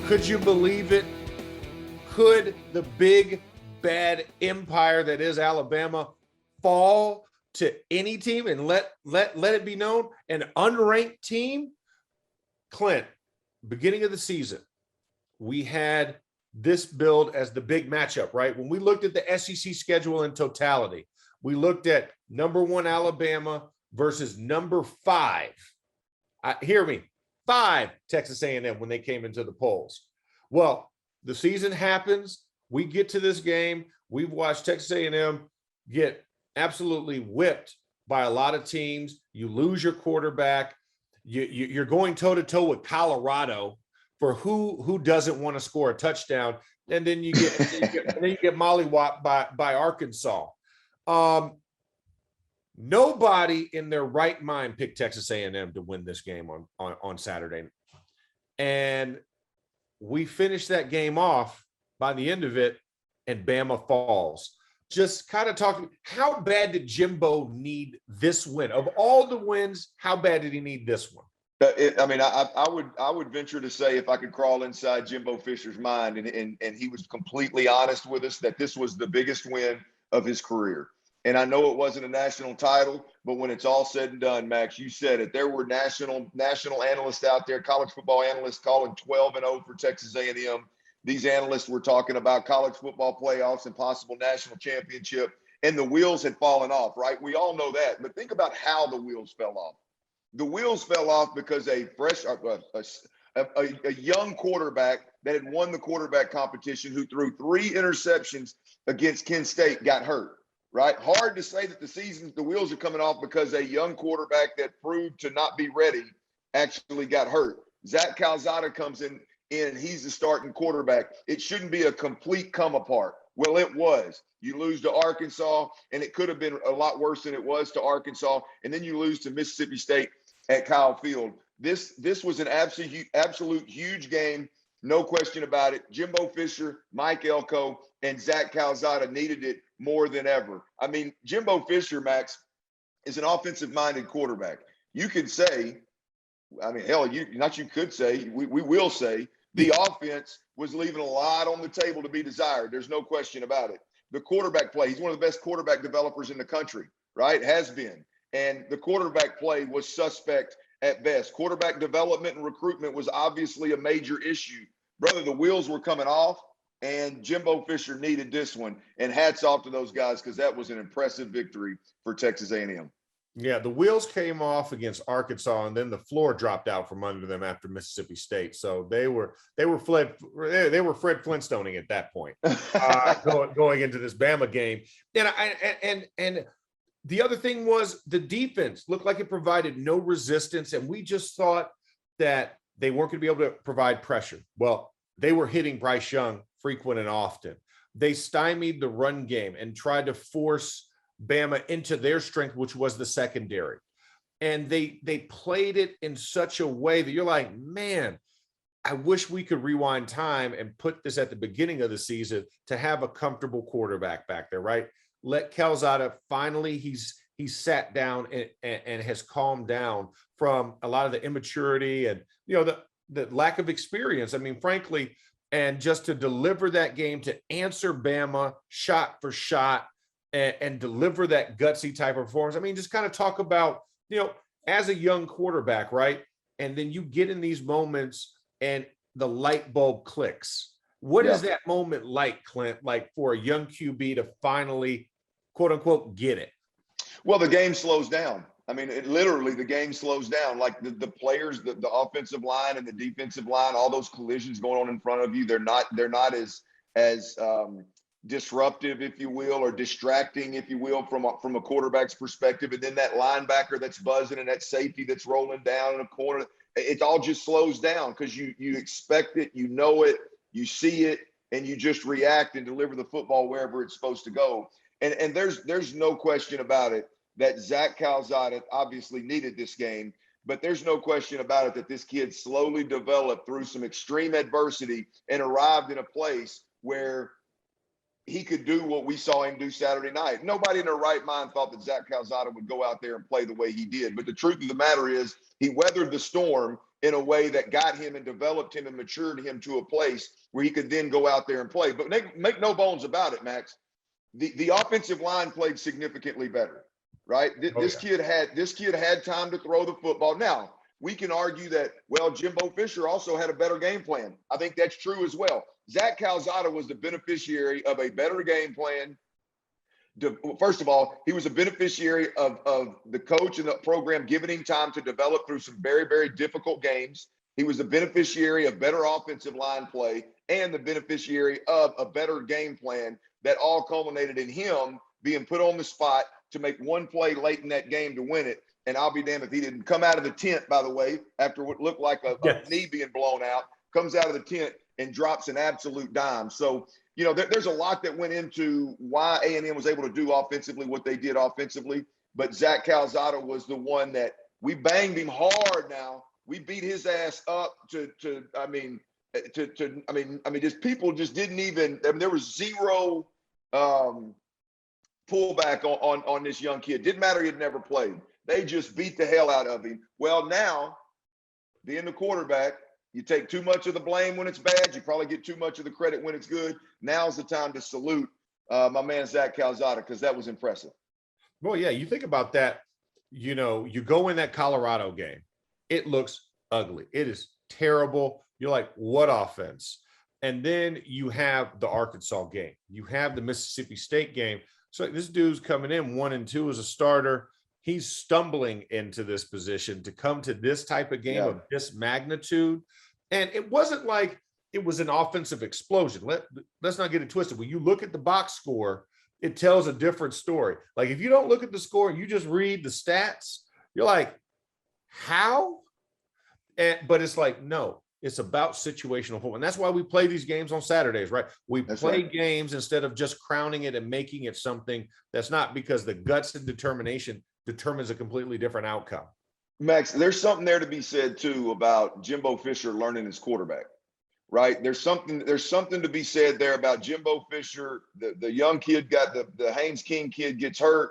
Could you believe it? Could the big bad empire that is Alabama fall to any team and let it be known an unranked team? Clint, beginning of the season, we had this build as the big matchup, right? When we looked at the SEC schedule in totality, we looked at number 1 Alabama versus number 5. Hear me, 5 Texas A&M when they came into the polls. Well, the season happens. We get to this game. We've watched Texas A&M get absolutely whipped by a lot of teams. You lose your quarterback. You're going toe-to-toe with Colorado for who doesn't want to score a touchdown, and then you get mollywopped by Arkansas. Nobody in their right mind picked Texas A&M to win this game on Saturday, and we finished that game off by the end of it, and Bama falls. Just kind of talk to me. How bad did Jimbo need this win? Of all the wins, how bad did he need this one? I would venture to say, if I could crawl inside Jimbo Fisher's mind, and he was completely honest with us, that this was the biggest win of his career. And I know it wasn't a national title, but when it's all said and done, Max, you said it. There were national analysts out there, college football analysts, calling 12-0 for Texas A&M. These analysts were talking about college football playoffs and possible national championship, and the wheels had fallen off, right? We all know that. But think about how the wheels fell off. The wheels fell off because a young quarterback that had won the quarterback competition, who threw 3 interceptions against Kent State, got hurt, right? Hard to say that the wheels are coming off because a young quarterback that proved to not be ready actually got hurt. Zach Calzada comes in, and he's the starting quarterback. It shouldn't be a complete come apart. Well, it was. You lose to Arkansas, and it could have been a lot worse than it was to Arkansas, and then you lose to Mississippi State at Kyle Field. This was an absolute huge game, no question about it. Jimbo Fisher, Mike Elko, and Zach Calzada needed it more than ever. I mean, Jimbo Fisher, Max, is an offensive-minded quarterback. You could say, we will say, the offense was leaving a lot on the table to be desired. There's no question about it. The quarterback play, he's one of the best quarterback developers in the country, right? Has been. And the quarterback play was suspect at best. Quarterback development and recruitment was obviously a major issue. Brother, the wheels were coming off, and Jimbo Fisher needed this one. And hats off to those guys, because that was an impressive victory for Texas A&M. Yeah, the wheels came off against Arkansas, and then the floor dropped out from under them after Mississippi State. So they were Fred Flintstoning at that point, going into this Bama game. And the other thing was the defense looked like it provided no resistance, and we just thought that they weren't going to be able to provide pressure. Well, they were hitting Bryce Young frequent and often. They stymied the run game and tried to force Bama into their strength, which was the secondary. And they played it in such a way that you're like, man, I wish we could rewind time and put this at the beginning of the season to have a comfortable quarterback back there, right? Let Calzada finally, he's sat down and has calmed down from a lot of the immaturity and, the lack of experience. I mean, frankly, and just to deliver that game, to answer Bama shot for shot and deliver that gutsy type of performance. I mean, just kind of talk about, as a young quarterback, right? And then you get in these moments and the light bulb clicks. What is that moment like, Clint, like for a young QB to finally, quote unquote, get it? Well, the game slows down. I mean, the game slows down. Like the players, the offensive line and the defensive line, all those collisions going on in front of you, they're not as disruptive, if you will, or distracting, if you will, from a quarterback's perspective. And then that linebacker that's buzzing and that safety that's rolling down in a corner, it all just slows down because you expect it, you know it, you see it, and you just react and deliver the football wherever it's supposed to go. And there's no question about it that Zach Calzada obviously needed this game, but there's no question about it that this kid slowly developed through some extreme adversity and arrived in a place where he could do what we saw him do Saturday night. Nobody in their right mind thought that Zach Calzada would go out there and play the way he did. But the truth of the matter is he weathered the storm in a way that got him and developed him and matured him to a place where he could then go out there and play. But make no bones about it, Max. The offensive line played significantly better, right? This kid had time to throw the football. Now, we can argue that, well, Jimbo Fisher also had a better game plan. I think that's true as well. Zach Calzada was the beneficiary of a better game plan. First of all, he was a beneficiary of the coach and the program giving him time to develop through some very, very difficult games. He was the beneficiary of better offensive line play and the beneficiary of a better game plan that all culminated in him being put on the spot to make one play late in that game to win it. And I'll be damned if he didn't come out of the tent, by the way, after what looked like a knee being blown out, comes out of the tent and drops an absolute dime. So, you know, there's a lot that went into why A&M was able to do offensively what they did offensively. But Zach Calzada was the one that we banged him hard now. We beat his ass up just people just didn't even, there was zero pullback on this young kid. Didn't matter, he'd never played. They just beat the hell out of him. Well, now, being the quarterback, you take too much of the blame when it's bad. You probably get too much of the credit when it's good. Now's the time to salute my man Zach Calzada, because that was impressive. Well, yeah, you think about that. You know, you go in that Colorado game. It looks ugly. It is terrible. You're like, what offense? And then you have the Arkansas game. You have the Mississippi State game. So this dude's coming in 1-2 as a starter. He's stumbling into this position to come to this type of game of this magnitude. And it wasn't like it was an offensive explosion. Let's not get it twisted. When you look at the box score, it tells a different story. Like if you don't look at the score and you just read the stats, you're like, how? But it's like, no, it's about situational football. And that's why we play these games on Saturdays, right? We play games instead of just crowning it and making it something that's not, because the guts and determination determines a completely different outcome. Max, there's something there to be said too about Jimbo Fisher learning his quarterback, right? There's something to be said there about Jimbo Fisher. The young kid got the Haynes King kid gets hurt.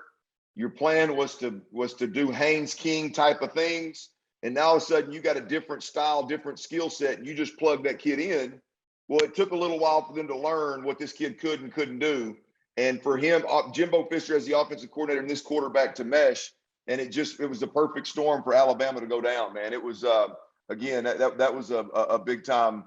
Your plan was to do Haynes King type of things. And now all of a sudden you got a different style, different skill set, and you just plug that kid in. Well, it took a little while for them to learn what this kid could and couldn't do. And for him, Jimbo Fisher as the offensive coordinator and this quarterback to mesh, and it was the perfect storm for Alabama to go down, man. It was again that was a big time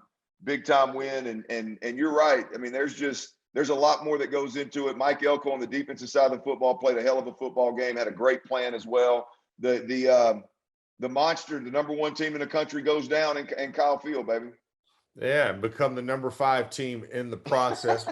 win, and you're right. I mean, there's a lot more that goes into it. Mike Elko on the defensive side of the football played a hell of a football game, had a great plan as well. The monster, the number one team in the country, goes down in Kyle Field, baby. Yeah, become the number 5 team in the process.